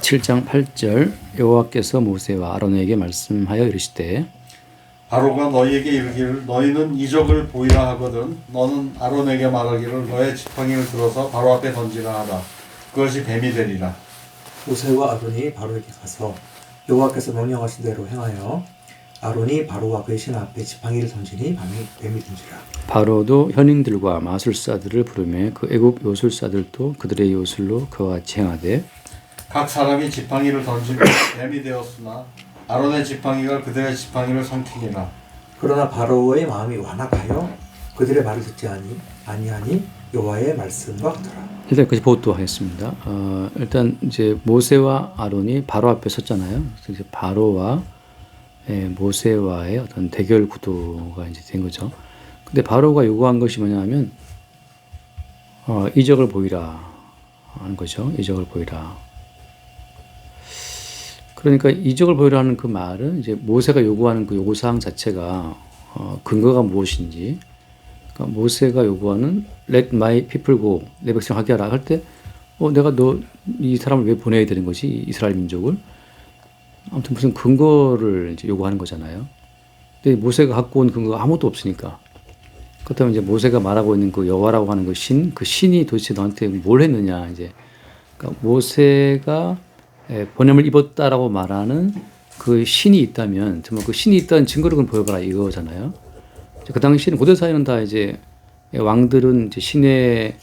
7장 8절 여호와께서 모세와 아론에게 말씀하여 이르시되 바로가 너희에게 이르기를 너희는 이적을 보이라 하거든 너는 아론에게 말하기를 너의 지팡이를 들어서 바로 앞에 던지라 하라. 그것이 뱀이 되리라. 모세와 아론이 바로에게 가서 여호와께서 명령하신 대로 행하여 아론이 바로와 그의 신 앞에 지팡이를 던지니 뱀이 든지라. 바로도 현인들과 마술사들을 부르매 그 애굽 요술사들도 그들의 요술로 그와 같이 행하되 각 사람이 지팡이를 던지며 뱀이 되었으나 아론의 지팡이가 그들의 지팡이를 삼키니라. 그러나 바로의 마음이 완악하여 그들의 말을 듣지 아니하니 여호와의 말씀과 같더라. 일단 그것이 보도 하겠습니다. 일단 이제 모세와 아론이 바로 앞에 섰잖아요. 그래서 이제 바로와 모세와의 어떤 대결 구도가 이제 된 거죠. 근데 바로가 요구한 것이 뭐냐면 이적을 보이라 하는 거죠. 이적을 보이라. 그러니까 이적을 보이라는 그 말은 이제 모세가 요구하는 그 요구사항 자체가 근거가 무엇인지, 그러니까 모세가 요구하는 Let my people go, 내 백성 하게 하라 할 때 내가 이 사람을 왜 보내야 되는 거지, 이스라엘 민족을. 아무튼 무슨 근거를 이제 요구하는 거잖아요. 근데 모세가 갖고 온 근거가 아무것도 없으니까. 그렇다면 이제 모세가 말하고 있는 그 여호와라고 하는 그 신이 도대체 너한테 뭘 했느냐, 이제. 그러니까 모세가 번염을 입었다라고 말하는 그 신이 있다면 정말 그 신이 있다는 증거를 그럼 보여봐라 이거잖아요. 그 당시에는 고대 사회는 다 이제 왕들은 이제 신의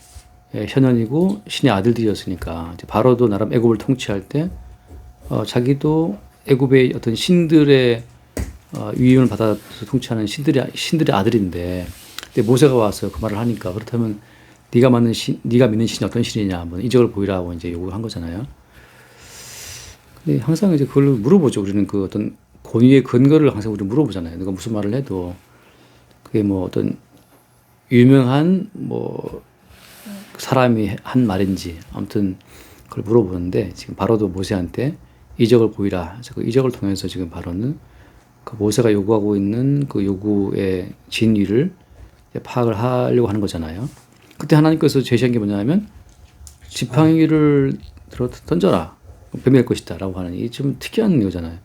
현현이고 신의 아들들이었으니까 이제 바로도 나름 애굽을 통치할 때 자기도 애굽의 어떤 신들의 위임을 받아서 통치하는 신들의 아들인데, 근데 모세가 와서 그 말을 하니까 그렇다면 네가 믿는 신이 어떤 신이냐 한번 이적을 보이라고 이제 요구한 거잖아요. 근데 항상 이제 그걸 물어보죠. 우리는 그 어떤 권위의 근거를 항상 우리 물어보잖아요. 누가 무슨 말을 해도 그게 뭐 어떤 유명한 뭐 사람이 한 말인지 아무튼 그걸 물어보는데, 지금 바로도 모세한테 이적을 보이라. 그래서 그 이적을 통해서 지금 바로는 그 모세가 요구하고 있는 그 요구의 진위를 파악을 하려고 하는 거잖아요. 그때 하나님께서 제시한 게 뭐냐면 지팡이를 들어 던져라. 뱀이 될 것이다 라고 하는, 이 좀 특이한 거잖아요.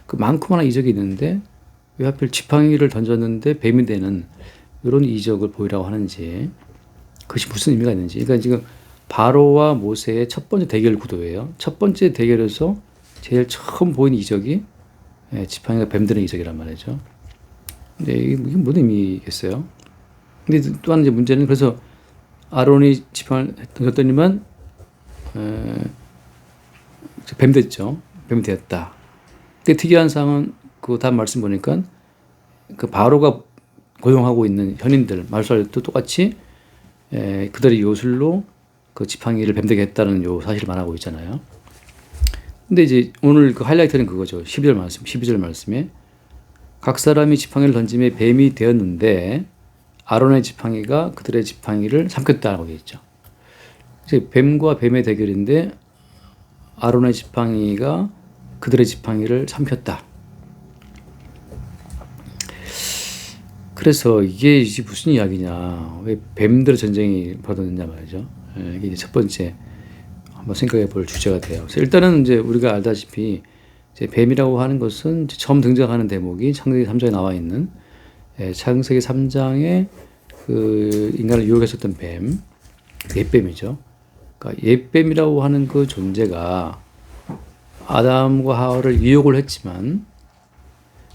그 많고 많은 이적이 있는데 왜 하필 지팡이를 던졌는데 뱀이 되는 이런 이적을 보이라고 하는지, 그것이 무슨 의미가 있는지. 그러니까 지금 바로와 모세의 첫 번째 대결 구도예요. 첫 번째 대결에서 제일 처음 보인 이적이 지팡이가 뱀 되는 이적이란 말이죠. 근데 이게 무슨 의미겠어요? 근데 또한 이제 문제는, 그래서 아론이 지팡이를 던졌더니만 뱀 됐죠. 뱀이 되었다. 근데 특이한 사항은 그 다음 말씀 보니까 그 바로가 고용하고 있는 현인들, 마술사들도 똑같이 그들의 요술로 그 지팡이를 뱀되게 했다는 요 사실을 말하고 있잖아요. 근데 이제 오늘 그 하이라이트는 그거죠. 12절 말씀에 각 사람이 지팡이를 던짐에 뱀이 되었는데 아론의 지팡이가 그들의 지팡이를 삼켰다고 되어 있죠. 이제 뱀과 뱀의 대결인데 아론의 지팡이가 그들의 지팡이를 삼켰다. 그래서 이게 무슨 이야기냐, 왜 뱀들의 전쟁이 벌어졌냐 말이죠. 이게 이제 첫 번째 한번 생각해 볼 주제가 돼요. 그래서 일단은 이제 우리가 알다시피 이제 뱀이라고 하는 것은 이제 처음 등장하는 대목이 창세기 3장에 나와 있는 창세기 3장에 그 인간을 유혹했었던 뱀, 옛뱀이죠. 그러니까 옛뱀이라고 하는 그 존재가 아담과 하와를 유혹을 했지만,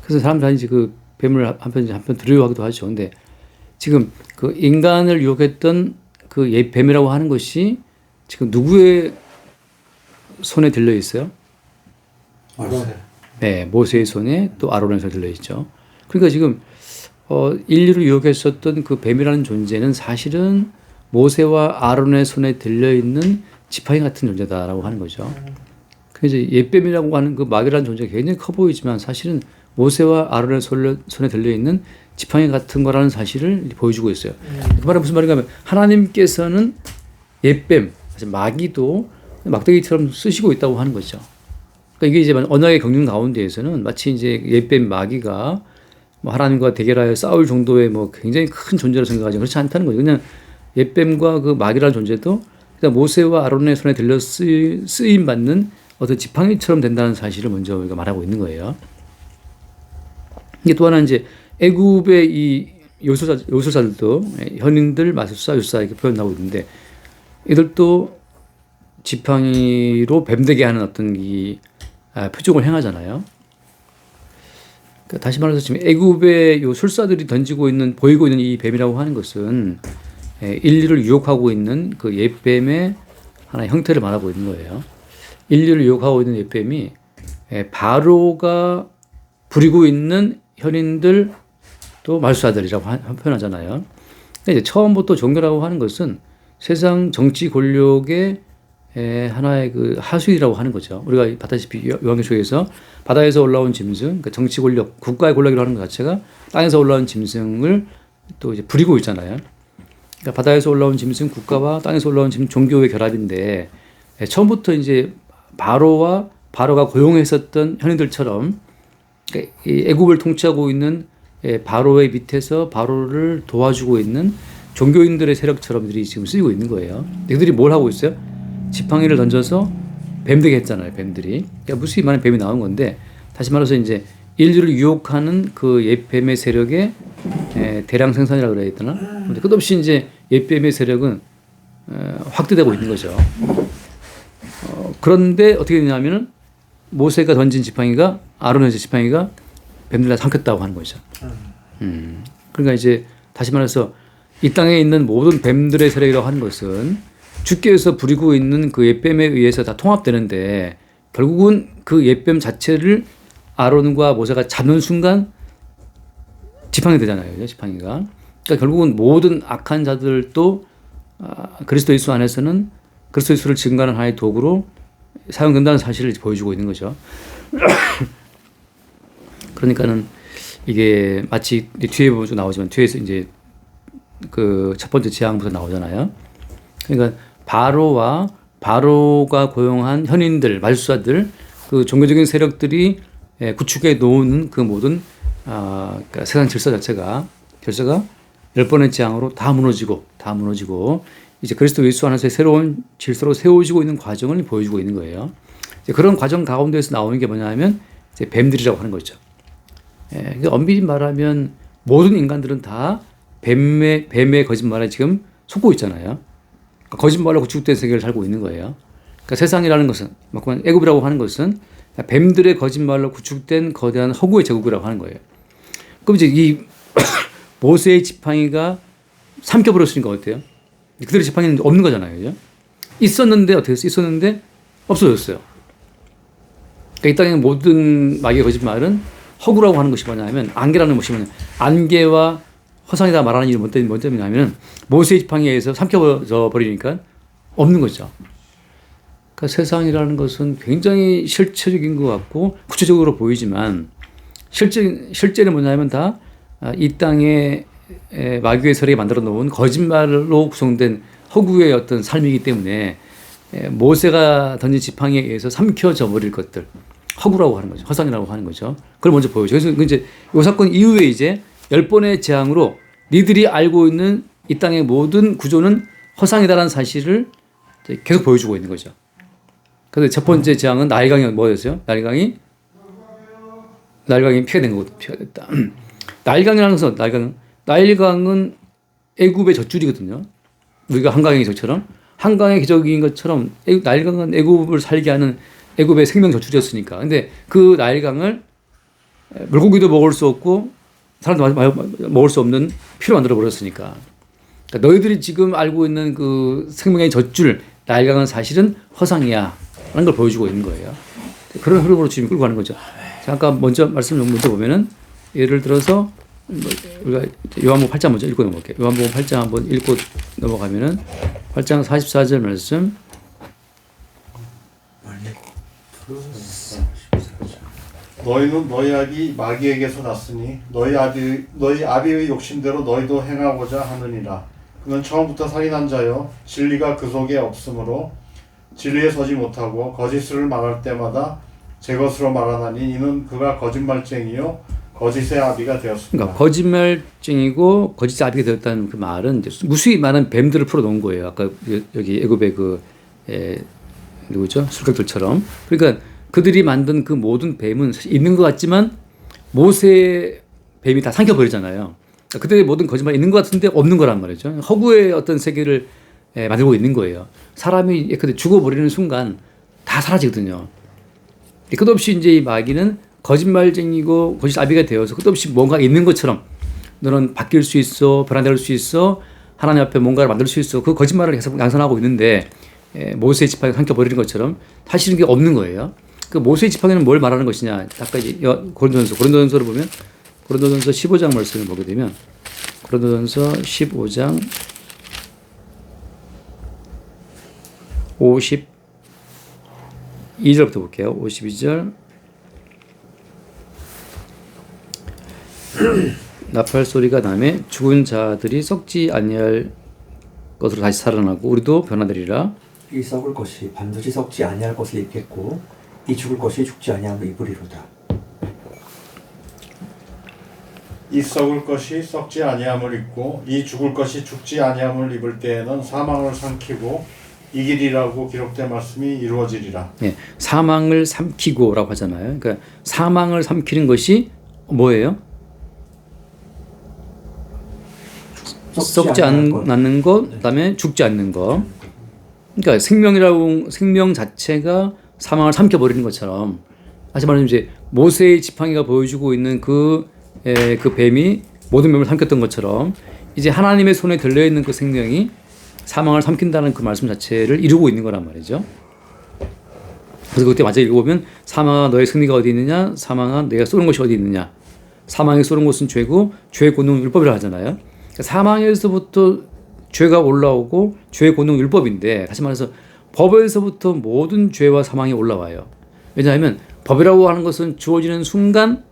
그래서 사람들이 이제 그 뱀을 한편 두려워하기도 하죠. 근데 지금 그 인간을 유혹했던 그 옛 뱀이라고 하는 것이 지금 누구의 손에 들려 있어요? 네, 모세의 손에 또 아론의 손에 들려 있죠. 그러니까 지금 인류를 유혹했었던 그 뱀이라는 존재는 사실은 모세와 아론의 손에 들려 있는 지팡이 같은 존재다라고 하는 거죠. 그래서 옛뱀이라고 하는 그 마귀라는 존재가 굉장히 커 보이지만 사실은 모세와 아론의 손에 들려 있는 지팡이 같은 거라는 사실을 보여주고 있어요. 그 말은 무슨 말인가 하면 하나님께서는 옛뱀, 마귀도 막대기처럼 쓰시고 있다고 하는 거죠. 그러니까 이게 이제 언약의 경륜 가운데에서는 마치 이제 옛뱀 마귀가 뭐 하나님과 대결하여 싸울 정도의 뭐 굉장히 큰 존재로 생각하지 그렇지 않다는 거죠. 그냥 옛뱀과 그 마귀라는 존재도 그냥 모세와 아론의 손에 들려 쓰임 받는 어떤 지팡이처럼 된다는 사실을 먼저 우리가 말하고 있는 거예요. 이게 또 하나 이제 애굽의 이 요술사들도 현인들, 마술사, 요술사 이렇게 표현 나오고 있는데 이들도 지팡이로 뱀되게 하는 어떤 이 표적을 행하잖아요. 그러니까 다시 말해서 지금 애굽의 요 술사들이 던지고 있는 보이고 있는 이 뱀이라고 하는 것은 인류를 유혹하고 있는 그 옛뱀의 하나의 형태를 말하고 있는 거예요. 인류를 유혹하고 있는 옛뱀이 바로가 부리고 있는 현인들 또 말수사들이라고 표현하잖아요. 근데 이제 처음부터 종교라고 하는 것은 세상 정치 권력의 하나의 그 하수이라고 하는 거죠. 우리가 봤다시피 요한계시록에서 바다에서 올라온 짐승, 그러니까 정치 권력, 국가의 권력이라고 하는 것 자체가 땅에서 올라온 짐승을 또 이제 부리고 있잖아요. 그러니까 바다에서 올라온 짐승, 국가와 땅에서 올라온 짐승, 종교의 결합인데 처음부터 이제 바로가 고용했었던 현인들처럼 그러니까 이 애굽을 통치하고 있는 바로의 밑에서 바로를 도와주고 있는 종교인들의 세력처럼 들이 지금 쓰이고 있는 거예요. 그들이 뭘 하고 있어요? 지팡이를 던져서 뱀되게 했잖아요. 뱀들이. 그러니까 무수히 많은 뱀이 나온 건데 다시 말해서 이제 인류를 유혹하는 그 옛뱀의 세력의 대량 생산이라고 그래야 되나? 근데 끝없이 이제 옛뱀의 세력은 확대되고 있는 거죠. 그런데 어떻게 되냐면은 모세가 던진 지팡이가 아론의 지팡이가 뱀들을 삼켰다고 하는 거죠. 그러니까 이제 다시 말해서 이 땅에 있는 모든 뱀들의 세력이라고 하는 것은 주께서 부리고 있는 그 옛뱀에 의해서 다 통합되는데 결국은 그 옛뱀 자체를 아론과 모세가 잡는 순간 지팡이 되잖아요. 지팡이가. 그러니까 결국은 모든 악한 자들도 그리스도 예수 안에서는 그리스도 예수를 증거하는 하나의 도구로 사용된다는 사실을 보여주고 있는 거죠. 그러니까는 이게 마치 뒤에 보면 나오지만 뒤에서 이제 그 첫 번째 재앙부터 나오잖아요. 그러니까 바로가 고용한 현인들, 말수사들, 그 종교적인 세력들이 구축해 놓은 그 모든 그러니까 세상 질서가 10번의 재앙으로 다 무너지고 이제 그리스도 예수 안에서의 새로운 질서로 세워지고 있는 과정을 보여주고 있는 거예요. 이제 그런 과정 가운데서 나오는 게 뭐냐면 이제 뱀들이라고 하는 거죠. 그러니까 엄밀히 말하면 모든 인간들은 다 뱀의 거짓말에 지금 속고 있잖아요. 그러니까 거짓말로 구축된 세계를 살고 있는 거예요. 그러니까 세상이라는 것은, 애굽이라고 하는 것은 뱀들의 거짓말로 구축된 거대한 허구의 제국이라고 하는 거예요. 그럼 이제 이 모세의 지팡이가 삼켜버렸으니까 어때요? 그들의 지팡이는 없는 거잖아요. 그죠? 있었는데 어떻게 했어요? 있었는데 없어졌어요. 그러니까 이 땅의 모든 마귀의 거짓말은 허구라고 하는 것이 뭐냐면 안개라는 것이 뭐냐면 안개와 허상이다 말하는 일이 뭔 때문이냐면 모세의 지팡이에 의해서 삼켜져 버리니까 없는 거죠. 그러니까 세상이라는 것은 굉장히 실체적인 것 같고 구체적으로 보이지만 실제는 뭐냐면 다 이 땅에 마귀의 세력이 만들어 놓은 거짓말로 구성된 허구의 어떤 삶이기 때문에 모세가 던진 지팡이에 의해서 삼켜져 버릴 것들 허구라고 하는 거죠. 허상이라고 하는 거죠. 그걸 먼저 보여줘. 그래서 이제 이 사건 이후에 이제 10번의 재앙으로 니들이 알고 있는 이 땅의 모든 구조는 허상이다라는 사실을 계속 보여주고 있는 거죠. 그래서 첫 번째 재앙은 나일강이 뭐였어요? 나일강이 피가 된 거거든요. 피가 됐다. 나일강이라는 것은 나일강은 애굽의 젖줄이거든요. 우리가 한강의 기적처럼 한강의 기적인 것처럼 나일강은 애굽을 살게 하는 애굽의 생명 젖줄이었으니까. 근데 그 나일강을 물고기도 먹을 수 없고 사람도 먹을 수 없는 피로 만들어 버렸으니까. 그러니까 너희들이 지금 알고 있는 그 생명의 젖줄 나일강은 사실은 허상이야 라는 걸 보여주고 있는 거예요. 그런 흐름으로 지금 끌고 가는 거죠. 잠깐 말씀을 먼저 보면은 예를 들어서 우리가 요한복음 8장 먼저 읽고 넘어갈게요. 요한복음 8장 한번 읽고 넘어가면은 8장 44절 말씀. 너희는 너희 아비 마귀에게서 났으니 너희 아비의 욕심대로 너희도 행하고자 하느니라. 그는 처음부터 살인한 자요 진리가 그 속에 없으므로 진리에 서지 못하고 거짓을 말할 때마다 제 것으로 말하나니 이는 그가 거짓말쟁이요 거짓의 아비가 되었습니다. 그러니까 거짓말쟁이고 거짓의 아비가 되었다는 그 말은 이제 무수히 많은 뱀들을 풀어놓은 거예요. 아까 여기 애굽의 그 누구죠? 술객들처럼. 그러니까 그들이 만든 그 모든 뱀은 사실 있는 것 같지만 모세의 뱀이 다 삼켜버리잖아요. 그들의 모든 거짓말이 있는 것 같은데 없는 거란 말이죠. 허구의 어떤 세계를 만들고 있는 거예요. 사람이 죽어버리는 순간 다 사라지거든요. 끝없이 이제 이 마귀는 거짓말쟁이고 거짓 아비가 되어서 끝없이 뭔가 있는 것처럼 너는 바뀔 수 있어, 변화될 수 있어, 하나님 앞에 뭔가를 만들 수 있어. 그 거짓말을 계속 양산하고 있는데 모세의 지팡이 삼켜버리는 것처럼 사실은 그게 없는 거예요. 그 모세의 지팡이는 뭘 말하는 것이냐? 아까 이제 고린도전서를 보면 고린도전서 15장 말씀을 보게 되면 고린도전서 15장 52절부터 볼게요. 52절. 나팔 소리가 나매 죽은 자들이 썩지 아니할 것으로 다시 살아나고 우리도 변화되리라. 이 썩을 것이 반드시 썩지 아니할 것을 입겠고 이 죽을 것이 죽지 아니함을 입으리로다. 이 썩을 것이 썩지 아니함을 입고 이 죽을 것이 죽지 아니함을 입을 때에는 사망을 삼키고 이길이라고 기록된 말씀이 이루어지리라. 예, 사망을 삼키고라고 하잖아요. 그러니까 사망을 삼키는 것이 뭐예요? 썩지 않는 것, 그다음에 죽지 않는 것. 그러니까 생명 자체가 사망을 삼켜버리는 것처럼, 다시 말하면 이제 모세의 지팡이가 보여주고 있는 그 뱀이 모든 뱀을 삼켰던 것처럼 이제 하나님의 손에 들려 있는 그 생명이 사망을 삼킨다는 그 말씀 자체를 이루고 있는 거란 말이죠. 그래서 그때 맞아 읽어보면 사망아 너의 승리가 어디 있느냐, 사망아 내가 쏘는 것이 어디 있느냐, 사망에 쏘는 것은 죄고 죄의 권능은 율법이라 하잖아요. 사망에서부터 죄가 올라오고 죄의 권능은 율법인데, 다시 말해서 법에서부터 모든 죄와 사망이 올라와요. 왜냐하면 법이라고 하는 것은 주어지는 순간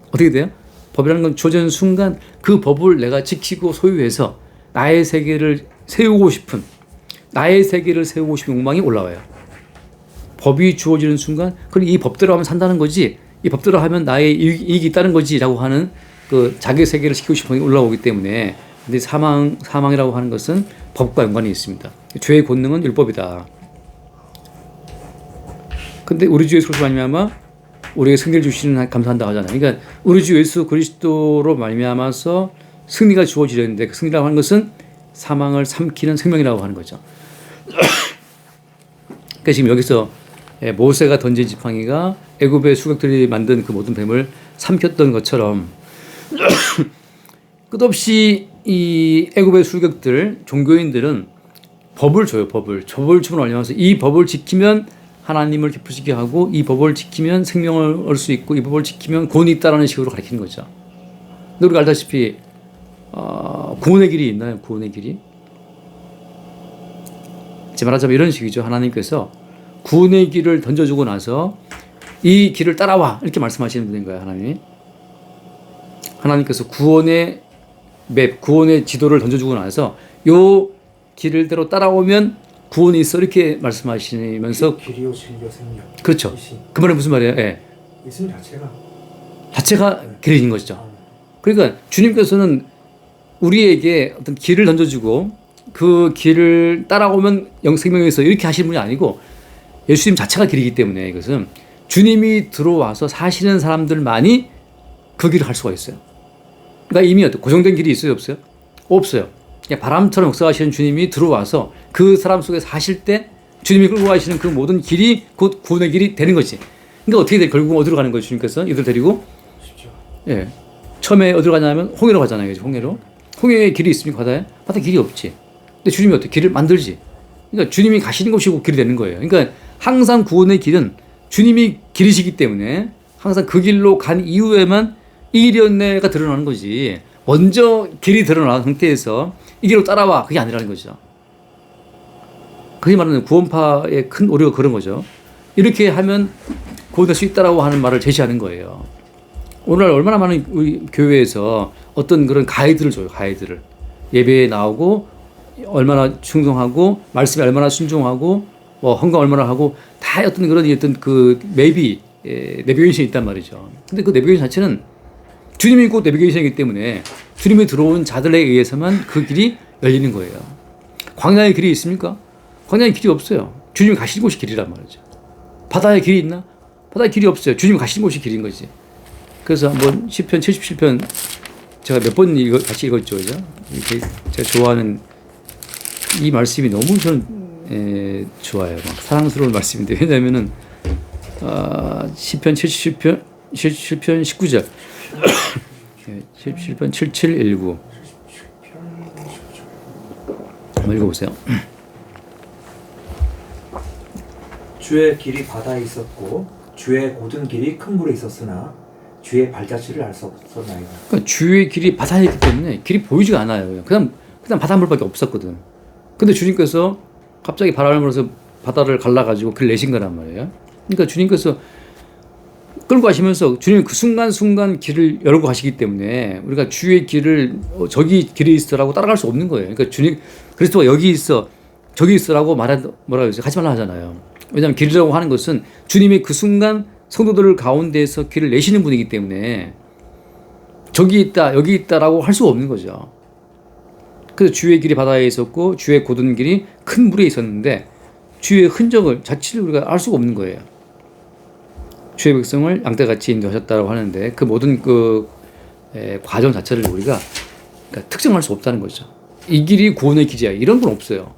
어떻게 돼요? 법이라는 건 주어지는 순간 그 법을 내가 지키고 소유해서 나의 세계를 세우고 싶은 욕망이 올라와요. 법이 주어지는 순간 그럼 이 법대로 하면 산다는 거지, 이 법대로 하면 나의 이익이 있다는 거지 라고 하는 그 자기 세계를 지키고 싶은 게 올라오기 때문에, 근데 사망이라고 하는 것은 법과 연관이 있습니다. 죄의 권능은 율법이다. 근데 우리 주 예수 그리스도로 말미암아 우리에게 승리를 주시는 감사한다 하잖아요. 그러니까 우리 주 예수 그리스도로 말미암아서 승리가 주어지려는데, 그 승리라고 하는 것은 사망을 삼키는 생명이라고 하는 거죠. 그러니까 지금 여기서 모세가 던진 지팡이가 애굽의 수객들이 만든 그 모든 뱀을 삼켰던 것처럼 끝없이 이 애굽의 수객들, 종교인들은 법을 줘요. 법을 주면 얼마나서 이 법을 지키면 하나님을 기쁘시게 하고, 이 법을 지키면 생명을 얻을 수 있고, 이 법을 지키면 구원이 있다라는 식으로 가르치는 거죠. 근데 우리가 알다시피 구원의 길이 있나요? 구원의 길이? 제 말하자면 이런 식이죠. 하나님께서 구원의 길을 던져주고 나서 이 길을 따라와 이렇게 말씀하시는 분인 거예요. 하나님께서 구원의 맵, 구원의 지도를 던져주고 나서 요 길대로 따라오면 구원이 있어 이렇게 말씀하시면서, 길이요 진리요 생명. 그렇죠. 그 말은 무슨 말이에요? 예. 예수님 자체가 길인 것이죠. 그러니까 주님께서는 우리에게 어떤 길을 던져주고 그 길을 따라오면 영생명이 있어 이렇게 하시는 분이 아니고, 예수님 자체가 길이기 때문에 이것은 주님이 들어와서 사시는 사람들만이 그 길을 갈 수가 있어요. 그러니까 이미 고정된 길이 있어요, 없어요? 없어요. 그냥 바람처럼 역사하시는 주님이 들어와서 그 사람 속에 사실 때 주님이 끌고 가시는 그 모든 길이 곧 구원의 길이 되는 거지. 그러니까 어떻게 돼? 결국 어디로 가는 거예요? 주님께서 이들 데리고? 예. 처음에 어디로 가냐면 홍해로 가잖아요. 홍해에 길이 있습니까? 바다에 길이 없지. 근데 주님이 어떻게 길을 만들지? 그러니까 주님이 가시는 곳이 길이 되는 거예요. 그러니까 항상 구원의 길은 주님이 길이시기 때문에 항상 그 길로 간 이후에만 이 연애가 드러나는 거지, 먼저 길이 드러난 상태에서 이 길로 따라와 그게 아니라는 거죠. 그게 말하는 구원파의 큰 오류가 그런 거죠. 이렇게 하면 구원될 수 있다라고 하는 말을 제시하는 거예요. 오늘날 얼마나 많은 우리 교회에서 어떤 그런 가이드를 줘요. 가이드를. 예배에 나오고 얼마나 충성하고 말씀에 얼마나 순종하고 헌금 얼마나 하고 다 어떤 그런 그 내비게이션이 있단 말이죠. 근데 그 내비게이션 자체는 주님이 곧 내비게이션이기 때문에 주님이 들어온 자들에 의해서만 그 길이 열리는 거예요. 광야의 길이 있습니까? 광야의 길이 없어요. 주님이 가시는 곳이 길이란 말이죠. 바다에 길이 있나? 바다에 길이 없어요. 주님이 가시는 곳이 길인 거지. 그래서 한번 시편 77편 제가 몇 번 같이 읽었죠, 그죠? 이렇게 제가 좋아하는 이 말씀이 너무 저는 좋아요. 막 사랑스러운 말씀인데 왜냐하면은 시편 77편 19절 77편 7719 한번 읽어보세요. 주의 길이 바다에 있었고 주의 고든 길이 큰 물에 있었으나 주의 발자취를 알 수 없었나이다. 그러니까 주의 길이 바다에 있기 때문에 길이 보이지가 않아요. 그냥 바닷물밖에 없었거든. 근데 주님께서 갑자기 바람을 불어서 바다를 갈라가지고 길을 내신 거란 말이에요. 그러니까 주님께서 끌고 가시면서 주님 그 순간순간 길을 열고 가시기 때문에 우리가 주의 길을 저기 길이 있어라고 따라갈 수 없는 거예요. 그러니까 주님 그리스도가 여기 있어 저기 있어라고 뭐라고 해서 하지 말라 하잖아요. 왜냐하면 길이라고 하는 것은 주님이 그 순간 성도들 가운데에서 길을 내시는 분이기 때문에 저기 있다 여기 있다라고 할 수가 없는 거죠. 그래서 주의 길이 바다에 있었고 주의 고든 길이 큰 물에 있었는데 주의 흔적을 자체를 우리가 알 수가 없는 거예요. 주의 백성을 양떼같이 인도하셨다고 하는데 그 모든 과정 자체를 우리가 그러니까 특정할 수 없다는 거죠. 이 길이 구원의 길이야 이런 건 없어요.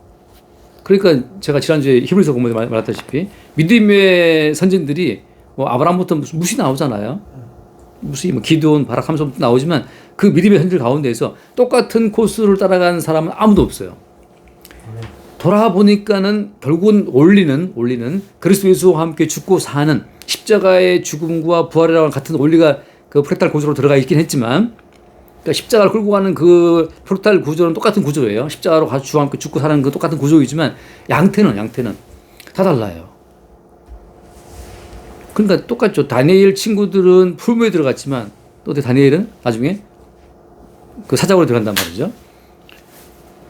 그러니까 제가 지난주에 히브리서 공부에 말했다시피 믿음의 선진들이 뭐 아브라함부터 무시 나오잖아요. 무시 뭐 기드온 바락 함소부터 나오지만 그 믿음의 선진들 가운데에서 똑같은 코스를 따라간 사람은 아무도 없어요. 돌아보니까는 결국은 원리는 그리스도 예수와 함께 죽고 사는 십자가의 죽음과 부활이랑 같은 원리가 그 프랙탈 구조로 들어가 있긴 했지만 그러니까 십자가를 끌고 가는 그 프랙탈 구조는 똑같은 구조예요. 십자가로 가서 주와 함께 죽고 사는 그 똑같은 구조이지만 양태는 다 달라요. 그러니까 똑같죠. 다니엘 친구들은 풀무에 들어갔지만 또 다니엘은 나중에 그 사자고로 들어간단 말이죠.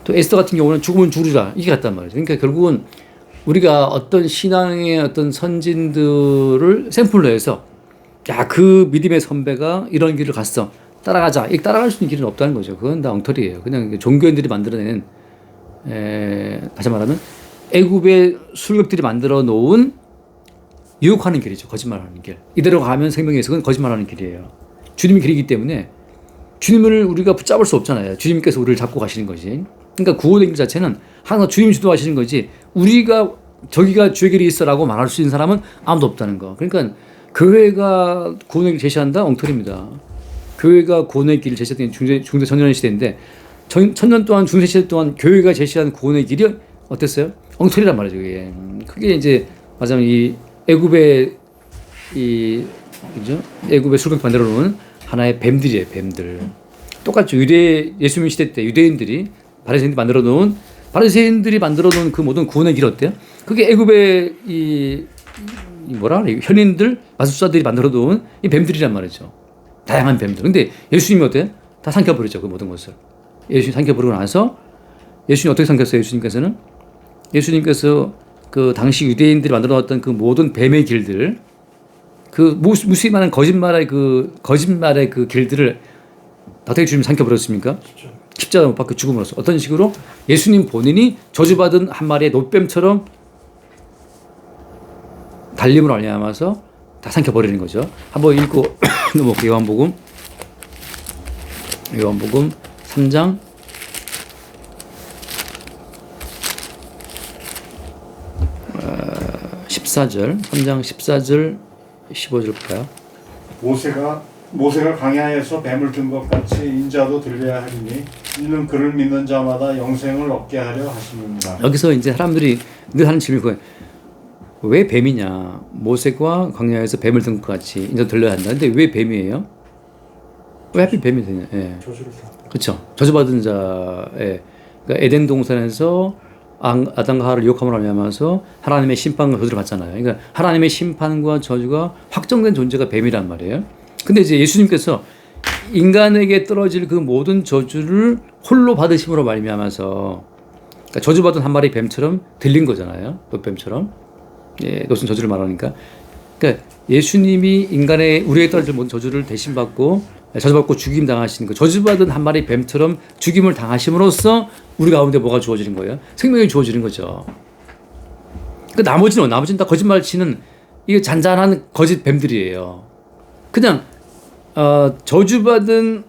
또 에스더 같은 경우는 죽으면 죽으리라 이게 같단 말이죠. 그러니까 결국은 우리가 어떤 신앙의 어떤 선진들을 샘플로 해서 야, 그 믿음의 선배가 이런 길을 갔어. 따라가자. 이 따라갈 수 있는 길은 없다는 거죠. 그건 다 엉터리예요. 그냥 종교인들이 만들어낸 다시 말하면 애굽의 술객들이 만들어 놓은 유혹하는 길이죠. 거짓말하는 길. 이대로 가면 생명에서 그건 거짓말하는 길이에요. 주님이 길이기 때문에 주님을 우리가 붙잡을 수 없잖아요. 주님께서 우리를 잡고 가시는 거지. 그러니까 구원의 길 자체는 항상 주님이 주도하시는 거지 우리가 저기가 주의 길이 있어라고 말할 수 있는 사람은 아무도 없다는 거. 그러니까 교회가 구원의 길 제시한다? 엉터리입니다. 교회가 구원의 길을 제시했던 중세 천년 시대인데 천년 동안 중세 시대 동안 교회가 제시한 구원의 길이 어땠어요? 엉터리란 말이죠. 그게 이제 맞아면 이 애굽의 애굽의 술객 만들어 놓은 하나의 뱀들이에요. 뱀들. 똑같죠. 예수님 시대 때 유대인들이 바리새인들이 만들어 놓은 그 모든 구원의 길 어때요? 그게 애굽의 현인들 마술사들이 만들어 놓은 이 뱀들이란 말이죠. 다양한 뱀들. 근데 예수님이 어때요? 다 삼켜버리죠. 그 모든 것을. 예수님 삼켜버리고 나서 예수님 어떻게 삼켰어요? 예수님께서 그 당시 유대인들이 만들어 놨던 그 모든 뱀의 길들 그 무수히많은 거짓말의 그 길들을 어떻게 주님이 삼켜버렸습니까? 십자가 못 박혀 죽음으로써. 어떤 식으로? 예수님 본인이 저주받은 한 마리의 노뱀처럼 달림으로 말미암아서 다 삼켜버리는 거죠. 한번 읽고 넘어갈게요. 요한복음 3장 14절 3장 14절 15절 볼까요? 모세가 광야에서 뱀을 든 것 같이 인자도 들려야 하리니 이는 그를 믿는 자마다 영생을 얻게 하려 하심입니다. 여기서 이제 사람들이 늘 하는 질문이 그거예요. 왜 뱀이냐? 모세가 광야에서 뱀을 든 것 같이 인자도 들려야 한다. 근데 왜 뱀이에요? 왜 하필 뱀이 되냐? 예. 그렇죠. 저주받은 자의 그러니까 에덴 동산에서 아담과 하와를 유혹함으로 말미암아서 하나님의 심판과 저주를 받잖아요. 그러니까 하나님의 심판과 저주가 확정된 존재가 뱀이란 말이에요. 근데 이제 예수님께서 인간에게 떨어질 그 모든 저주를 홀로 받으심으로 말미암아서 그러니까 저주받은 한 마리 뱀처럼 들린 거잖아요. 노뱀처럼. 예, 노슨 저주를 말하니까. 그러니까 예수님이 우리에게 떨어질 모든 저주를 대신 받고 저주받고 죽임 당하시는 거. 저주받은 한 마리 뱀처럼 죽임을 당하심으로써 우리 가운데 뭐가 주어지는 거예요? 생명이 주어지는 거죠. 그 나머지는 다 거짓말 치는 이게 잔잔한 거짓 뱀들이에요. 그냥 저주받은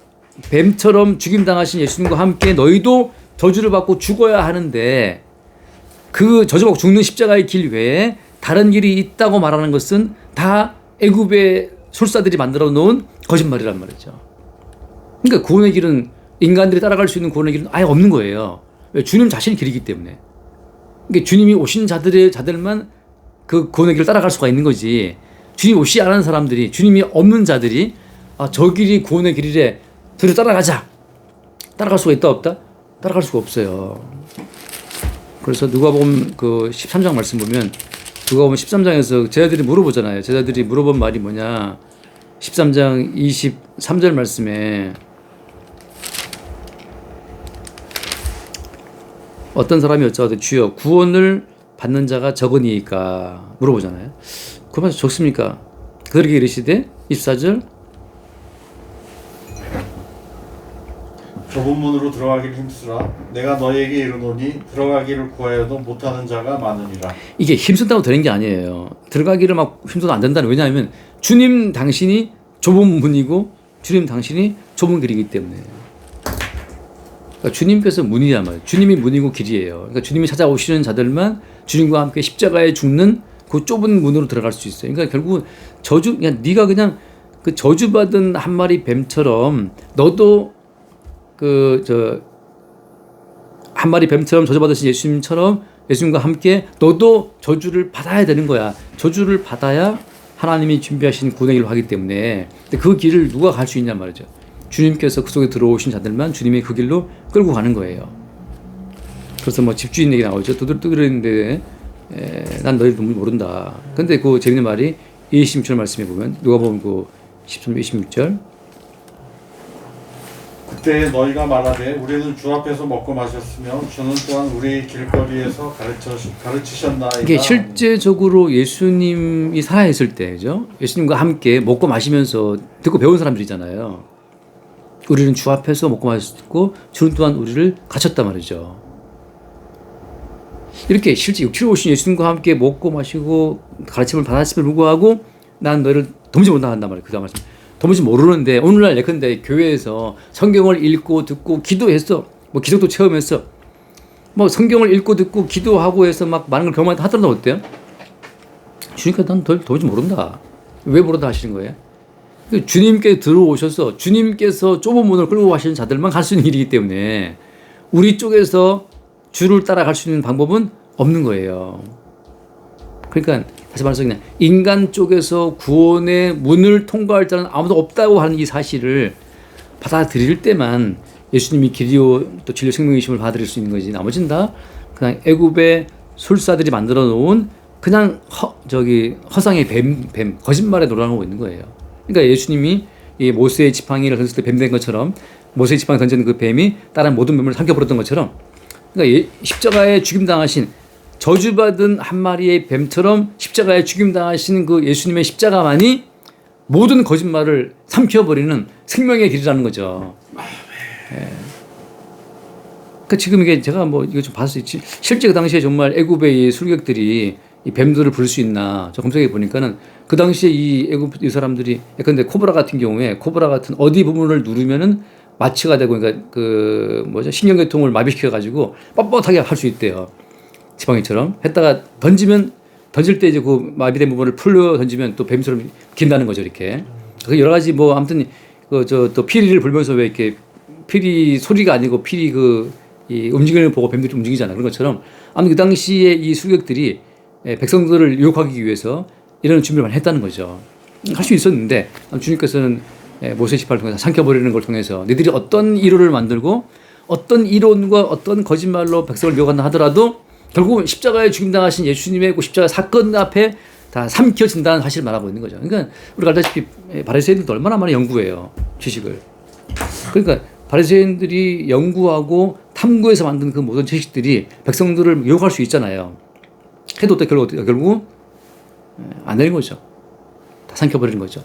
뱀처럼 죽임당하신 예수님과 함께 너희도 저주를 받고 죽어야 하는데 그 저주받고 죽는 십자가의 길 외에 다른 길이 있다고 말하는 것은 다 애굽의 술사들이 만들어 놓은 거짓말이란 말이죠. 그러니까 구원의 길은 인간들이 따라갈 수 있는 구원의 길은 아예 없는 거예요. 왜? 주님 자신의 길이기 때문에. 그러니까 주님이 오신 자들만 그 구원의 길을 따라갈 수가 있는 거지. 주님 오시지 않은 사람들이, 주님이 없는 자들이 저 길이 구원의 길이래, 둘이 따라가자. 따라갈 수가 있다 없다? 따라갈 수가 없어요. 그래서 누가복음 그 13장 말씀 보면 누가복음 13장에서 제자들이 물어보잖아요. 제자들이 물어본 말이 뭐냐? 13장 23절 말씀에 어떤 사람이 여쭤가지고 주여 구원을 받는 자가 적으니까 물어보잖아요. 그러면 적습니까? 그들에게 이르시되 24절 좁은 문으로 들어가기를 힘쓰라. 내가 너희에게 이르노니 들어가기를 구하여도 못하는 자가 많으니라. 이게 힘쓴다고 되는 게 아니에요. 들어가기를 막 힘써도 안 된다는. 왜냐하면 주님 당신이 좁은 문이고 주님 당신이 좁은 길이기 때문에. 그러니까 주님께서 문이란 말이에요. 주님이 문이고 길이에요. 그러니까 주님이 찾아오시는 자들만 주님과 함께 십자가에 죽는 그 좁은 문으로 들어갈 수 있어요. 그러니까 결국 그냥 네가 그냥 그 저주받은 한 마리 뱀처럼 너도 한 마리 뱀처럼 저주받으신 예수님처럼 예수님과 함께 너도 저주를 받아야 되는 거야. 저주를 받아야 하나님이 준비하신 구원의 길로 하기 때문에. 근데 그 길을 누가 갈 수 있냔 말이죠. 주님께서 그 속에 들어오신 자들만 주님이 그 길로 끌고 가는 거예요. 그래서 뭐 집주인 얘기 나오죠. 두드렸는데 난 너희 눈물 모른다. 근데 그 재밌는 말이 26절 말씀에 보면 누가 보면 그 13, 26절 그때 너희가 말하되 우리는 주 앞에서 먹고 마셨으며 주는 또한 우리 길거리에서 가르치셨나이다. 이게 실제적으로 예수님이 살아있을 때죠. 예수님과 함께 먹고 마시면서 듣고 배운 사람들이잖아요. 우리는 주 앞에서 먹고 마셨고 주는 또한 우리를 가르쳤단 말이죠. 이렇게 실제 육체로 오신 예수님과 함께 먹고 마시고 가르침을 받았음에도 불구하고 난 너희를 도무지 못한단 말이에요. 그 다음 말씀. 도무지 모르는데 오늘날 예컨대 교회에서 성경을 읽고 듣고 기도했어. 뭐 기독도 체험했어. 뭐 성경을 읽고 듣고 기도하고 해서 막 많은 걸 경험한다 하더라도 어때요? 주님께서 난 도무지 모른다. 왜 모른다 하시는 거예요? 주님께 들어오셔서 주님께서 좁은 문을 끌고 가시는 자들만 갈 수 있는 길이기 때문에 우리 쪽에서 주를 따라갈 수 있는 방법은 없는 거예요. 그러니까 다시 말해서 그냥 인간 쪽에서 구원의 문을 통과할 자는 아무도 없다고 하는 이 사실을 받아들일 때만 예수님이 길이요 또 진리 생명이심을 받아들일 수 있는 거지. 나머지는 다 그냥 애굽의 술사들이 만들어 놓은 그냥 허상의 뱀 거짓말에 놀아나고 있는 거예요. 그러니까 예수님이 이 모세의 지팡이를 던졌을 때 뱀 된 것처럼 모세의 지팡이 던지는 그 뱀이 다른 모든 뱀을 삼켜버렸던 것처럼 그러니까 십자가에 죽임당하신 저주받은 한 마리의 뱀처럼 십자가에 죽임당하신 그 예수님의 십자가만이 모든 거짓말을 삼켜버리는 생명의 길이라는 거죠. 예. 그러니까 지금 이게 제가 뭐 이거 좀 봤을 때 실제 그 당시에 정말 애굽의 이 술객들이 이 뱀들을 부를 수 있나 저 검색해 보니까는 그 당시에 이 애굽 이 사람들이 근데 코브라 같은 경우에 코브라 같은 어디 부분을 누르면은 마취가 되고 그러니까 신경계통을 마비시켜 가지고 뻣뻣하게 할 수 있대요. 지팡이처럼 했다가 던질 때 이제 그 마비된 부분을 풀려 던지면 또 뱀처럼 긴다는 거죠. 이렇게 그 여러 가지 뭐 아무튼 또 피리를 불면서 왜 이렇게 피리 소리가 아니고 피리 이 움직이는 걸 보고 뱀들이 움직이잖아요. 그런 것처럼 아무튼 그 당시에 이 술객들이 백성들을 유혹하기 위해서 이런 준비를 많이 했다는 거죠. 할 수 있었는데 주님께서는 모세 지팡이를 통해서 삼켜버리는 걸 통해서 너희들이 어떤 이론을 만들고 어떤 이론과 어떤 거짓말로 백성을 유혹한다 하더라도 결국 십자가에 죽임당하신 예수님의 그 십자가 사건 앞에 다 삼켜진다는 사실을 말하고 있는 거죠. 그러니까 우리가 알다시피 바리새인들도 얼마나 많이 연구해요. 지식을. 그러니까 바리새인들이 연구하고 탐구해서 만든 그 모든 지식들이 백성들을 유혹할 수 있잖아요. 해도 또 결국 안 되는 거죠. 다 삼켜버리는 거죠.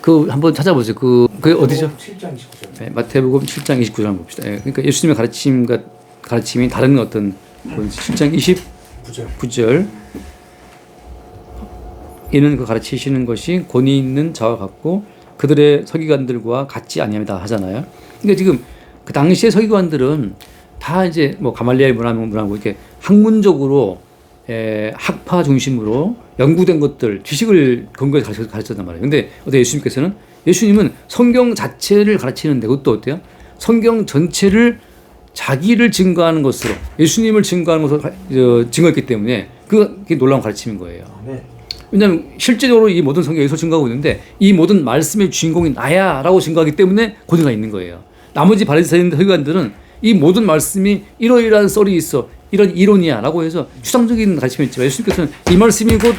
그 한번 찾아보세요. 그게 어디죠? 7장 29절. 네, 마태복음 7장 29절 한번 봅시다. 그러니까 예수님의 가르침이 다른 어떤 7장 9절. 9절. 이는 그 가르치시는 것이 권위 있는 자와 같고 그들의 서기관들과 같지 아니함이다 하잖아요. 그러니까 지금 그 당시의 서기관들은 다 이제 뭐 가말리엘 문화고 이렇게 학문적으로 학파 중심으로 연구된 것들, 지식을 근거해서 가르쳤단 말이에요. 근데 어때 예수님은 성경 자체를 가르치는데 그것도 어때요? 성경 전체를 자기를 증거하는 것으로 예수님을 증거하는 것으로 증거했기 때문에 그게 놀라운 가르침인 거예요. 네. 왜냐하면 실제적으로 이 모든 성경이 예수를 증거하고 있는데 이 모든 말씀의 주인공이 나야 라고 증거하기 때문에 권위가 있는 거예요. 나머지 바리새인 서기관들은 이 모든 말씀이 이러이러한 썰이 있어 이런 이론이야 라고 해서 추상적인 가르침이 있지만 예수님께서는 이 말씀이 곧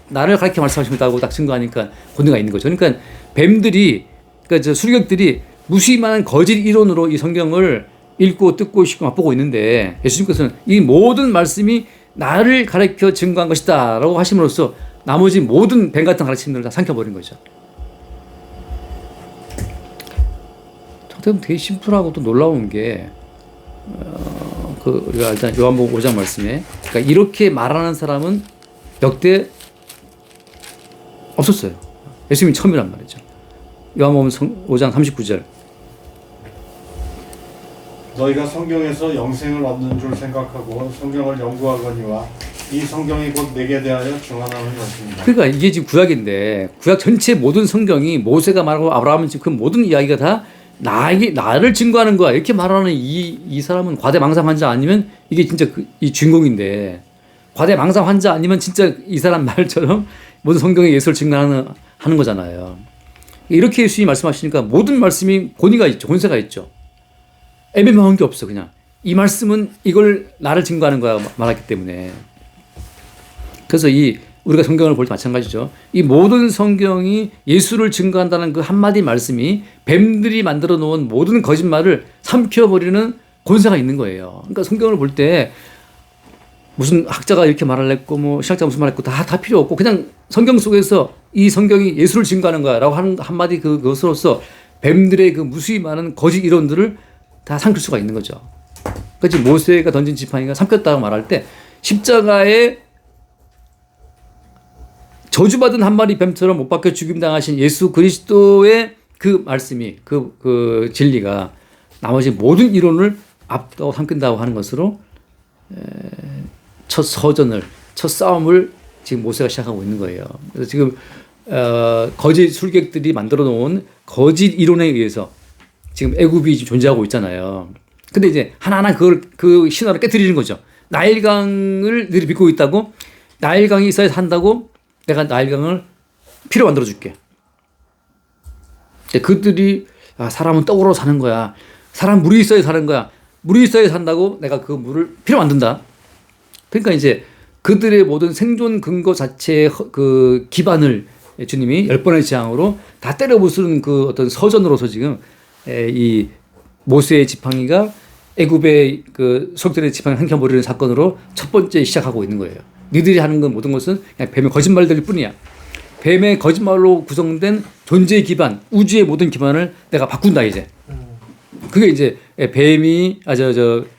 나를 가르쳐 말씀하십니다고 딱 증거하니까 권위가 있는 거죠. 그러니까 뱀들이 그러니까 저 수르객들이 무수히많은 거짓 이론으로 이 성경을 읽고 뜯고 싶고 맛보고 있는데 예수님께서는 이 모든 말씀이 나를 가르쳐 증거한 것이다 라고 하심으로써 나머지 모든 뱀 같은 가르침들을 다 삼켜버린 거죠. 저는 되게 심플하고 또 놀라운 게 우리가 일단 요한복음 5장 말씀에 그러니까 이렇게 말하는 사람은 역대 없었어요. 예수님이 처음이란 말이죠. 요한복음 5장 39절. 너희가 성경에서 영생을 얻는 줄 생각하고 성경을 연구하거니와 이 성경이 곧 내게 대하여 증언하는 것입니다. 그러니까 이게 지금 구약인데 구약 전체 모든 성경이 모세가 말하고 아브라함은 지금 그 모든 이야기가 다 나를 증거하는 거야 이렇게 말하는 이 사람은 과대망상 환자 아니면 이게 진짜 이 주인공인데 과대망상 환자 아니면 진짜 이 사람 말처럼 모든 성경의 예수를 증거하는 거잖아요. 이렇게 예수님이 말씀하시니까 모든 말씀이 권위가 있죠. 권세가 있죠. 애매모호한 게 없어. 그냥 이 말씀은 이걸 나를 증거하는 거야 말했기 때문에. 그래서 우리가 성경을 볼 때 마찬가지죠. 이 모든 성경이 예수를 증거한다는 그 한마디 말씀이 뱀들이 만들어 놓은 모든 거짓말을 삼켜버리는 권세가 있는 거예요. 그러니까 성경을 볼 때 무슨 학자가 이렇게 말을 했고 뭐 신학자가 무슨 말을 했고 다 필요 없고 그냥 성경 속에서 이 성경이 예수를 증거하는 거야 라고 하는 한마디 그것으로서 뱀들의 그 무수히 많은 거짓 이론들을 다 삼킬 수가 있는 거죠. 그렇지 모세가 던진 지팡이가 삼켰다고 말할 때 십자가에 저주받은 한 마리 뱀처럼 못 박혀 죽임당하신 예수 그리스도의 그 말씀이 그 진리가 나머지 모든 이론을 앞다고 삼킨다고 하는 것으로 첫 서전을 첫 싸움을 지금 모세가 시작하고 있는 거예요. 그래서 지금 거짓 술객들이 만들어 놓은 거짓 이론에 의해서 지금 애굽이 존재하고 있잖아요. 근데 이제 하나하나 그 신화를 깨뜨리는 거죠. 나일강을 너희들이 믿고 있다고 나일강이 있어야 산다고 내가 나일강을 피로 만들어 줄게. 그들이 사람은 떡으로 사는 거야. 사람 물이 있어야 사는 거야. 물이 있어야 산다고 내가 그 물을 피로 만든다. 그러니까 이제 그들의 모든 생존 근거 자체의 그 기반을 주님이 10번의 재앙으로 다 때려 부수는 그 어떤 서전으로서 지금 이 모세의 지팡이가 애굽의 그 속들의 지팡이를 삼켜버리는 사건으로 첫 번째 시작하고 있는 거예요. 너희들이 하는 건 모든 것은 그냥 뱀의 거짓말들일 뿐이야. 뱀의 거짓말로 구성된 존재의 기반, 우주의 모든 기반을 내가 바꾼다 이제. 그게 이제 뱀이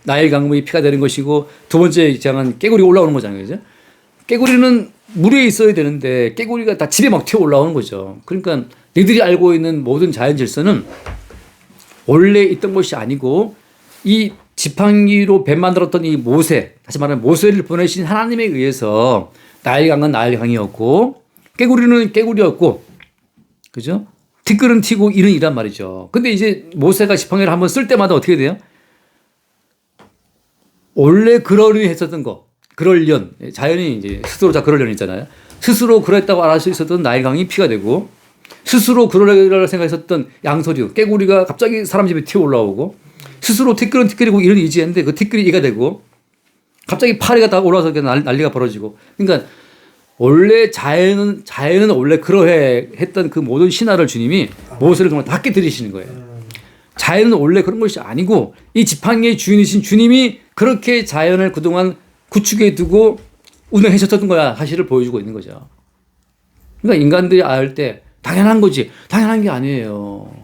나일 강물이 피가 되는 것이고 두 번째 재앙은 깨구리가 올라오는 거잖아요, 그죠? 깨구리는 물에 있어야 되는데 깨구리가 다 집에 막 튀어 올라오는 거죠. 그러니까 너희들이 알고 있는 모든 자연 질서는 원래 있던 것이 아니고 이 지팡이로 뱀 만들었던 이 모세, 다시 말하면 모세를 보내신 하나님에 의해서 나일강은 나일강이었고 깨구리는 깨구리였고, 그죠? 티끌은 튀고 이는 이란 말이죠. 근데 이제 모세가 지팡이를 한번 쓸 때마다 어떻게 돼요? 원래 그러려니 했었던 거, 그럴련, 자연이 이제 스스로 다 그럴련 있잖아요. 스스로 그랬다고 알 수 있었던 나일강이 피가 되고, 스스로 그러려고 생각했었던 양서류, 깨구리가 갑자기 사람 집에 튀어 올라오고, 스스로 티끌은 티끌이고 이런 의지했는데 그 티끌이 이가 되고, 갑자기 파리가 다 올라와서 난리가 벌어지고. 그러니까 원래 자연은 원래 그러해 했던 그 모든 신화를 주님이 모세를 정말 다 깨뜨리시는 거예요. 자연은 원래 그런 것이 아니고 이 지팡이의 주인이신 주님이 그렇게 자연을 그동안 구축해 두고 운영하셨던 거야 사실을 보여주고 있는 거죠. 그러니까 인간들이 알 때 당연한 거지 당연한 게 아니에요.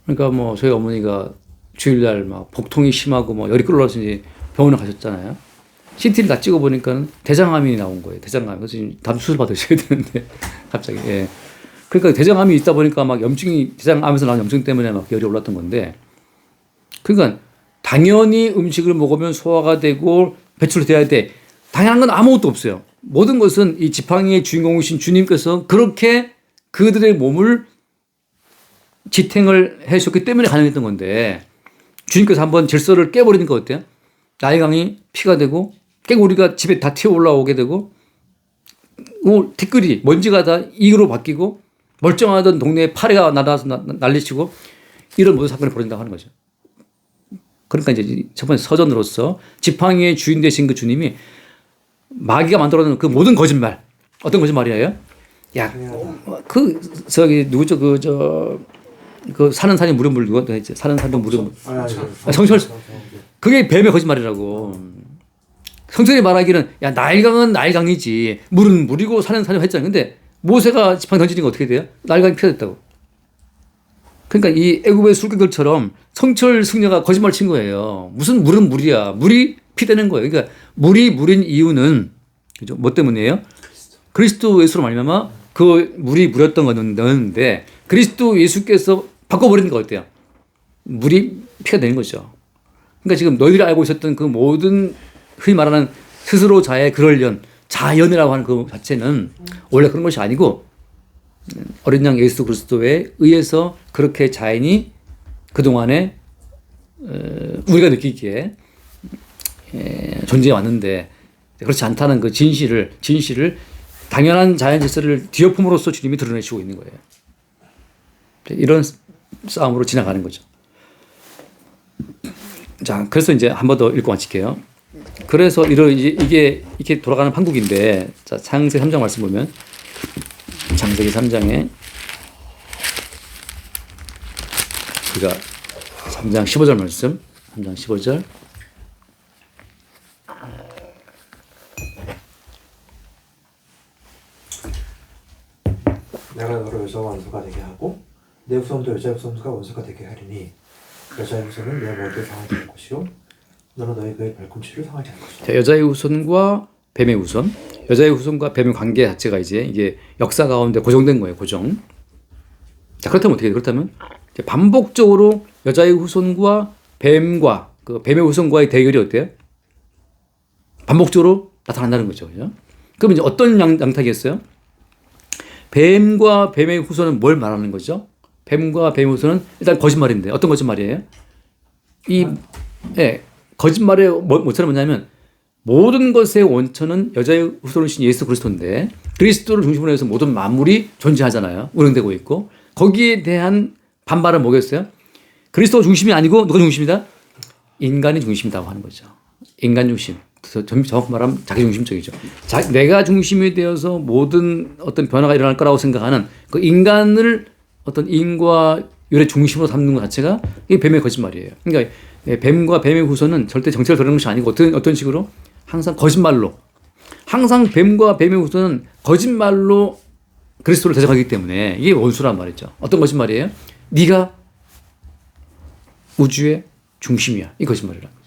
그러니까 뭐 저희 어머니가 주일날 막 복통이 심하고 뭐 열이 끓어올라서 이제 병원에 가셨잖아요. CT를 다 찍어보니까 대장암이 나온 거예요. 대장암. 그래서 지금 다음 수술 받으셔야 되는데 갑자기. 예. 그러니까 대장암이 있다 보니까 막 염증이 대장암에서 나온 염증 때문에 막 열이 올랐던 건데 그러니까 당연히 음식을 먹으면 소화가 되고 배출돼야 돼. 당연한 건 아무것도 없어요. 모든 것은 이 지팡이의 주인공이신 주님께서 그렇게 그들의 몸을 지탱을 해주셨기 때문에 가능했던 건데 주님께서 한번 질서를 깨버리니까 어때요? 나일강이 피가 되고 깨고 우리가 집에 다 튀어 올라오게 되고 티끌이 먼지가 다 이로 바뀌고 멀쩡하던 동네에 파리가 날아서 난리치고 이런 모든 사건이 벌어진다고 하는 거죠. 그러니까 이제 첫 번째 서전으로서 지팡이의 주인 되신 그 주님이 마귀가 만들어놓은 그 모든 거짓말 어떤 거짓말이에요? 야, 저기 누구죠? 그 사는 산이 무릎물 누가 했지? 사는 산도 무릎물. 성철. 그게 뱀의 거짓말이라고. 성철이 말하기는 야 나일강은 나일강이지 물은 물이고 사는 산이 했잖아요. 근데 모세가 지팡이 던지니까 어떻게 돼요? 나일강이 피가 됐다고. 그러니까 이 애굽의 술객들처럼 성철 승려가 거짓말 친 거예요. 무슨 물은 물이야. 물이 피되는 거예요. 그러니까 물이 물인 이유는 그죠? 뭐 때문이에요? 그리스도 예수로 말미암아 그 물이 물이었던 거는 넣었는데 그리스도 예수께서 바꿔버리는 거 어때요? 물이 피가 되는 거죠. 그러니까 지금 너희들이 알고 있었던 그 모든 흔히 말하는 스스로 자의 그럴련 자연이라고 하는 그 자체는 원래 그런 것이 아니고 어린 양 예수 그리스도에 의해서 그렇게 자연이 그동안에 우리가 느끼기에 존재해 왔는데 그렇지 않다는 그 진실을 당연한 자연 질서를 뒤엎음으로써 주님이 드러내시고 있는 거예요. 이런 싸움으로 지나가는 거죠. 자, 그래서 이제 한 번 더 읽고 마칠게요. 그래서 이게 이렇게 돌아가는 판국인데, 자, 창세기 3장 말씀 보면, 창세기 3장에, 우리가 3장 15절 말씀, 3장 15절. 내가 너를 여자와 원수가 되게 하고 내 후손도 여자의 후손과 원수가 되게 하리니 여자의 후손은 내 머리를 상하지 않을 것이요 너는 너희 그의 발꿈치를 상하지 않을 것이다. 자, 여자의 후손과 뱀의 후손. 여자의 후손과 뱀의 관계 자체가 이게 역사 가운데 고정된 거예요. 고정. 자, 그렇다면 어떻게 돼요? 그렇다면 이제 반복적으로 여자의 후손과 뱀과 그 뱀의 후손과의 대결이 어때요? 반복적으로 나타난다는 거죠. 그죠? 그럼 이제 어떤 양탁이었어요? 뱀과 뱀의 후손은 뭘 말하는 거죠? 뱀과 뱀의 후손은 일단 거짓말인데 어떤 거짓말이에요? 거짓말의 뭐처럼 뭐냐면 모든 것의 원천은 여자의 후손이신 예수 그리스도인데 그리스도를 중심으로 해서 모든 만물이 존재하잖아요. 운영되고 있고 거기에 대한 반발은 뭐겠어요? 그리스도가 중심이 아니고 누가 중심이다? 인간이 중심이라고 하는 거죠. 인간 중심. 정확히 말하면 자기 중심적이죠. 내가 중심이 되어서 모든 어떤 변화가 일어날 거라고 생각하는 그 인간을 어떤 인과 율의 중심으로 삼는 것 자체가 이게 뱀의 거짓말이에요. 그러니까 뱀과 뱀의 후손은 절대 정체를 드러내는 것이 아니고 어떤 식으로 항상 거짓말로 항상 뱀과 뱀의 후손은 거짓말로 그리스도를 대적하기 때문에 이게 원수란 말이죠. 어떤 거짓말이에요? 네가 우주의 중심이야. 이 거짓말이란 거죠.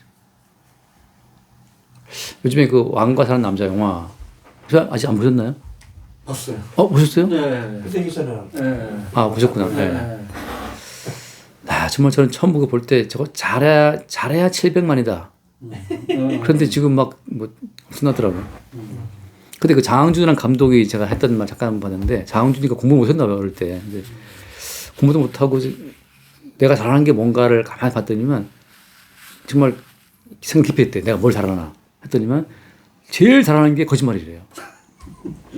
요즘에 그 왕과 사는 남자 영화 아직 안 보셨나요? 봤어요. 보셨어요? 네. 그때 있잖아요. 네. 아, 보셨구나. 네. 아, 정말 저는 처음 보고 볼 때 저거 잘해야 700만이다. 그런데 지금 막 뭐 엄청나더라고요. 근데 그 장항준이라는 감독이 제가 했던 말 잠깐 봤는데 장항준이가 공부 못했나 봐요, 어릴 때. 근데 공부도 못하고 내가 잘하는 게 뭔가를 가만히 봤더니만 정말 생각 깊이 했대. 내가 뭘 잘하나 했더니만 제일 잘하는 게 거짓말이래요.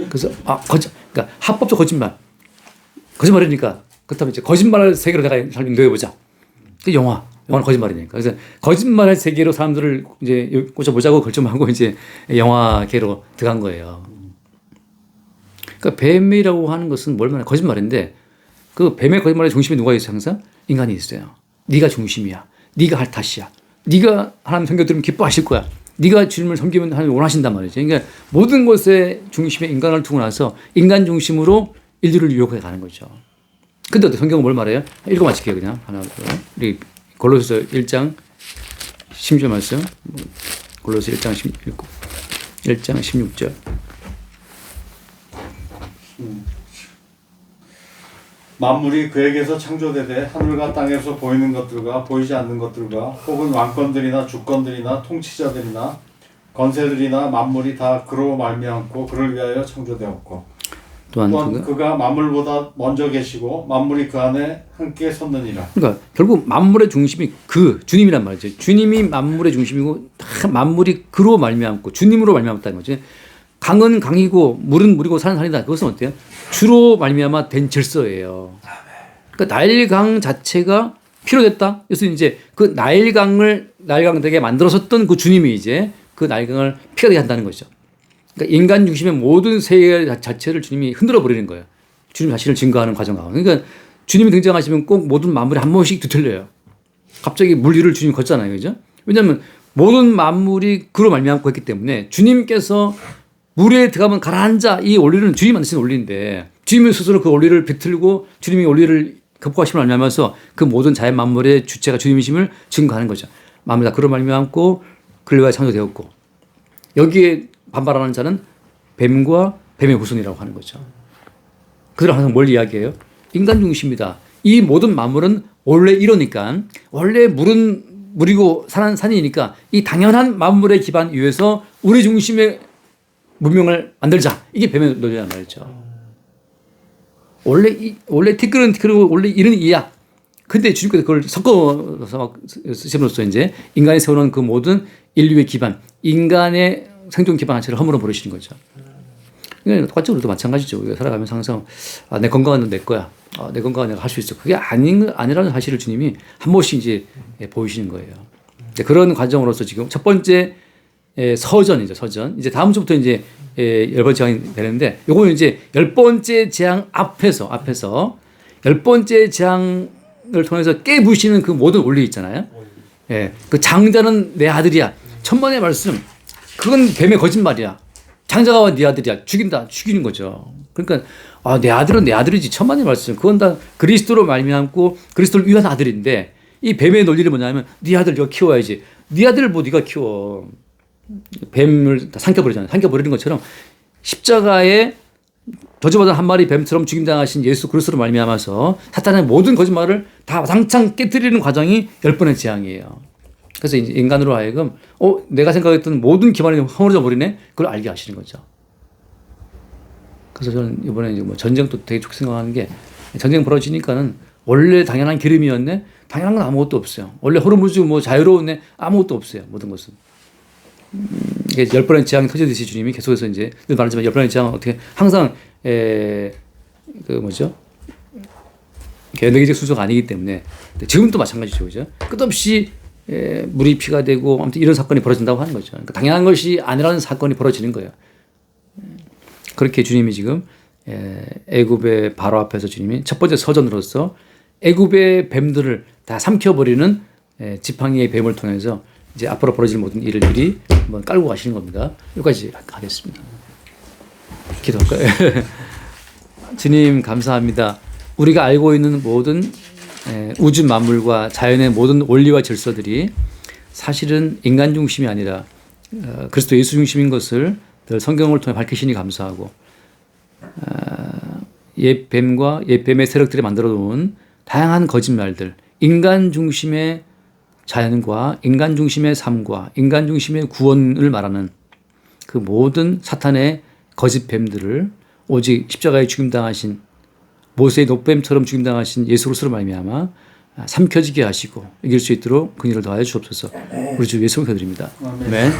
그래서 그러니까 합법적 거짓말이니까 그렇다면 이제 거짓말 세계로 내가 잘 인도해보자. 그 영화는 거짓말이니까. 그래서 거짓말 세계로 사람들을 이제 꽂아보자고 결정하고 이제 영화계로 들어간 거예요. 그러니까 뱀이라고 하는 것은 뭘 말해? 거짓말인데 그 뱀의 거짓말의 중심에 누가 있어요? 항상 인간이 있어요. 네가 중심이야. 네가 할 탓이야. 네가 하나님 섬겨 들으면 기뻐하실 거야. 네가 주님을 섬기면 하나님 원하신단 말이죠. 그러니까 모든 것의 중심에 인간을 두고 나서 인간 중심으로 인류를 유혹해 가는 거죠. 근데 성경은 뭘 말해요? 읽어 마칠게요. 그냥 하나, 둘. 골로새 1장 16절 말씀. 골로새 1장 16절. 만물이 그에게서 창조되되 하늘과 땅에서 보이는 것들과 보이지 않는 것들과 혹은 왕권들이나 주권들이나 통치자들이나 건세들이나 만물이 다 그로 말미암고 그를 위하여 창조되었고 또한 그가 만물보다 먼저 계시고 만물이 그 안에 함께 섰느니라. 그러니까 결국 만물의 중심이 그 주님이란 말이죠. 주님이 만물의 중심이고 다 만물이 그로 말미암고 주님으로 말미암았다는 거죠. 강은 강이고 물은 물이고 산은 산이다. 그것은 어때요? 주로 말미암아 된 질서예요. 그러니까 나일강 자체가 필요됐다. 그래서 이제 그 나일강 되게 만들어섰던 그 주님이 이제 그 나일강을 피가 되게 한다는 거죠. 그러니까 인간 중심의 모든 세계 자체를 주님이 흔들어 버리는 거예요. 주님 자신을 증거하는 과정하고. 그러니까 주님이 등장하시면 꼭 모든 만물이 한 번씩 뒤틀려요. 갑자기 물 위를 주님이 걷잖아요. 그죠? 왜냐하면 모든 만물이 그로 말미암고 했기 때문에 주님께서 물에 들어가면 가라앉아 이 원리는 주님이 만드신 원리인데 주님이 스스로 그 원리를 비틀고 주님이 원리를 극복하심을 알면서 그 모든 자연 만물의 주체가 주님이심을 증거하는 거죠. 만물이 다 그로 말미암고 그를 위하여 창조되었고 여기에 반발하는 자는 뱀과 뱀의 후손이라고 하는 거죠. 그들은 항상 뭘 이야기해요? 인간 중심이다. 이 모든 만물은 원래 이러니까 원래 물은 물이고 산은 산이니까 이 당연한 만물의 기반 위에서 우리 중심의 문명을 만들자. 이게 뱀의 논리란 말이죠. 원래 티끌은 티끌이고 원래 이는 이야. 근데 주님께서 그걸 섞어서 쓰심으로써 이제 인간이 세워놓은 그 모든 인류의 기반, 인간의 생존 기반 자체를 허물어 버리시는 거죠. 그러니까 똑같이 우리도 마찬가지죠. 우리가 살아가면서 항상 내 건강은 내 거야. 내 건강은 내가 할 수 있어. 그게 아니라는 사실을 주님이 한 번씩 이제 보이시는 거예요. 그런 과정으로서 지금 첫 번째 서전이죠. 서전. 이제 다음 주부터 이제 10번째 재앙이 되는데 요거는 이제 10번째 재앙 앞에서 10번째 재앙을 통해서 깨부시는 그 모든 원리 있잖아요. 예. 그 장자는 내 아들이야. 천번의 말씀. 그건 뱀의 거짓말이야. 장자가 네 아들이야. 죽이는 거죠. 그러니까 내 아들은 내 아들이지. 천만의 말씀. 그건 다 그리스도로 말미암고 그리스도를 위한 아들인데 이 뱀의 논리는 뭐냐면 네 아들 네가 키워야지. 네 아들을 뭐 네가 키워. 뱀을 다 삼켜버리잖아요. 삼켜버리는 것처럼 십자가에 저주받은 한 마리 뱀처럼 죽임당하신 예수 그리스도로 말미암아서 사탄의 모든 거짓말을 다 당장 깨뜨리는 과정이 10번의 재앙이에요. 그래서 인간으로 하여금 내가 생각했던 모든 기반이 허물어져 버리네. 그걸 알게 하시는 거죠. 그래서 저는 이번에 이제 뭐 전쟁도 되게 좋게 생각하는 게 전쟁 벌어지니까는 원래 당연한 기름이었네. 당연한 건 아무것도 없어요. 원래 호르무즈 뭐 자유로웠네. 아무것도 없어요. 모든 것은. 이게 10번의 재앙이 터지듯이 주님이 계속해서 이제 늘 말하지만 10번의 재앙은 어떻게 항상 그 뭐죠? 에너지적 순서가 아니기 때문에 지금도 마찬가지죠. 그죠? 끝없이 물이 피가 되고 아무튼 이런 사건이 벌어진다고 하는 거죠. 그러니까 당연한 것이 아니라는 사건이 벌어지는 거예요. 그렇게 주님이 지금 애굽의 바로 앞에서 주님이 첫 번째 서전으로서 애굽의 뱀들을 다 삼켜버리는 지팡이의 뱀을 통해서 이제 앞으로 벌어질 모든 일을 미리 한번 깔고 가시는 겁니다. 여기까지 하겠습니다. 기도할까요? 주님 감사합니다. 우리가 알고 있는 모든 우주 만물과 자연의 모든 원리와 질서들이 사실은 인간 중심이 아니라 그리스도 예수 중심인 것을 늘 성경을 통해 밝히시니 감사하고 옛 뱀과 옛 뱀의 세력들이 만들어 놓은 다양한 거짓말들, 인간 중심의 자연과 인간 중심의 삶과 인간 중심의 구원을 말하는 그 모든 사탄의 거짓 뱀들을 오직 십자가에 죽임당하신 모세의 녹뱀처럼 죽임당하신 예수 그리스도로 말미암아 삼켜지게 하시고 이길 수 있도록 긍휼을 더하여 주옵소서. 우리 주 예수를 기도드립니다. 아멘.